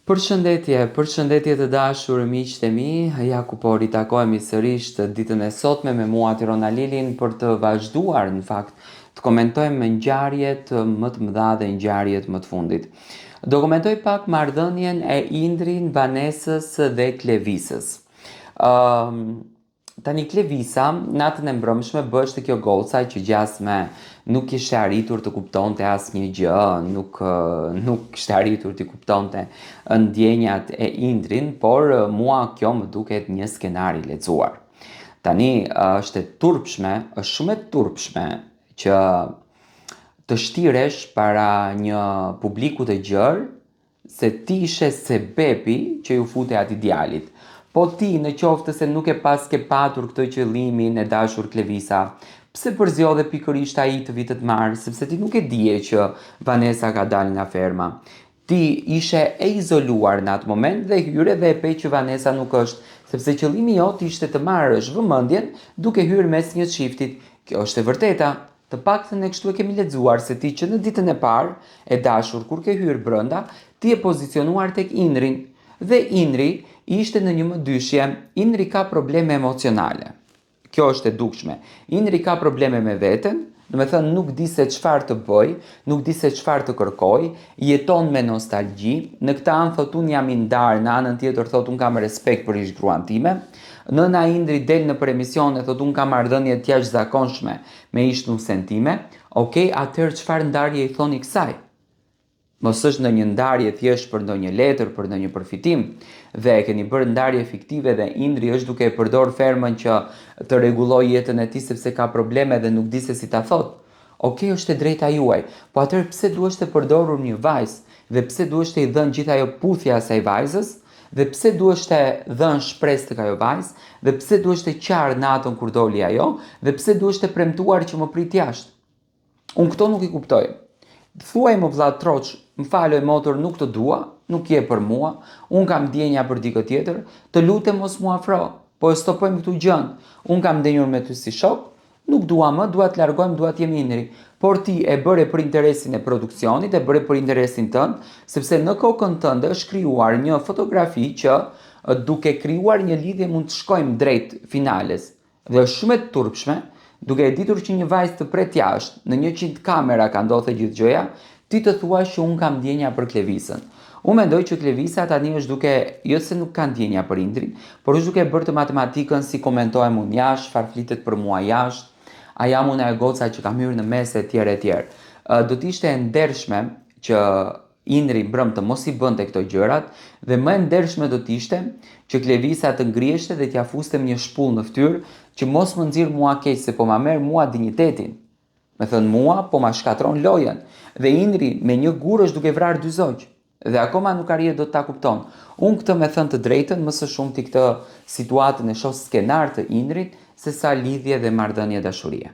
Përshëndetje të dashur miqtë e mi, ja ku po ritakohemi sërish të ditën e sotme me mua Tirona Lilin për të vazhduar në fakt të komentojmë me ngjarjet më të mëdha dhe ngjarjet më të fundit. Do komentoj pak marrëdhënien e Indrin, Vanesës dhe Klevisës. Tani Klevisa, natën e mbrëmshme bështe kjo goca që gjasme nuk kishte arritur të kuptonte asnjë gjë, nuk kishte arritur të kuptonte ndjenjat e Indrin, por mua kjo më duket një skenar i lexuar. Tani është shumë e turpshme që të shtiresh para një publiku të gjerë se ti ishe sebebi që ju fute atij djalit. Po ti, në qoftë se nuk e paske patur këtë qëllimin e dashur Klevisa, pse përzjodhe pikërisht ai të vitet marë, sepse ti nuk e dije që Vanesa ka dalë nga ferma. Ti ishe e izoluar në atë moment dhe hyre dhe e pe që Vanesa nuk është, sepse qëllimi jot ishte të marrësh vëmendjen duke hyrë mes një çiftit. Kjo është e vërteta. Të paktën ne kështu e kemi lexuar se ti që në ditën e parë e dashur kur ke hyrë brenda, ti e pozicionuar tek Indrin. Dhe Indri ishte në një mëdyshje. Indri ka probleme emocionale. Kjo është e dukshme. Indri ka probleme me veten, do të thënë nuk di se çfarë të bëj, nuk di se çfarë të kërkoj, jeton me nostalgji. Në këtë anë thot unë jam i ndarë, në anën tjetër thot unë kam respekt për ish gruan time. Nëna Indri del në për emisione thot unë kam marrëdhënie të jashtëzakonshme me ish nusen time. Okej, atëherë çfarë ndarje i thoni kësaj? Mos është në një ndarje thjesht për ndonjë letër, për ndonjë përfitim, dhe e keni bërë ndarje fiktive dhe Indri është duke e përdor fermën që të rregullojë jetën e tij sepse ka probleme dhe nuk di se si ta thot. Okej, është e drejta juaj, po atëherë pse duhet të përdorur një vajzë dhe pse duhet të i dhënë gjithë ajo puthja asaj vajzës dhe pse duhet të dhënë shpresë tek ajo vajzë dhe pse duhet të qarë natën kur doli ajo dhe pse duhet të premtuar që më prit jashtë. Unë këto nuk i kuptoj. Thuaj më vëlla troç, më faloj motor, nuk të dua, nuk je për mua, unë kam ndjenja për dikë tjetër, të lutem mos mua afro, po e stopojmë këtu gjën. Unë kam ndenjur me ty si shok, nuk dua më, dua të largojmë, dua të jemi Indri. Por ti e bëre për interesin e produksionit, e bëre për interesin tënd, sepse në kokën tënde është krijuar një fotografi që duke krijuar një lidhje mund të shkojmë drejt finales. Dhe është shumë e turpshme, duke e ditur që një vajzë të pret jashtë, në 100 kamera ka ndodhur gjithë gjëja, ti të thuash që unë kam ndjenja për Klevisën. Unë mendoj që Klevisa tani është duke, jo se nuk ka ndjenja për Indrin, por është duke bërë të matematikën si komentohem unë jashtë, çfarë flitet për mua jashtë, a jam unë ajo goca që kam hyrë në mes e tjerë e tjerë. Do të ishte e ndershme që Indri mbrëmtë mos i bënte këto gjërat dhe më e ndershme do të ishte që Klevisa të ngriheshte dhe t'ia fuste një shpull në fytyrë që mos më nxirr mua keq se po ma merr mua dinjitetin. Me thënë mua po ma shkatron lojën dhe Indri me një gur është duke vrarë 2 zogj dhe akoma nuk arrihet do ta kupton. Unë këtë me thënë të drejtën më së shumti këtë situatën e shoh skenar të Indrit se sa lidhje dhe marrëdhënie dashurie.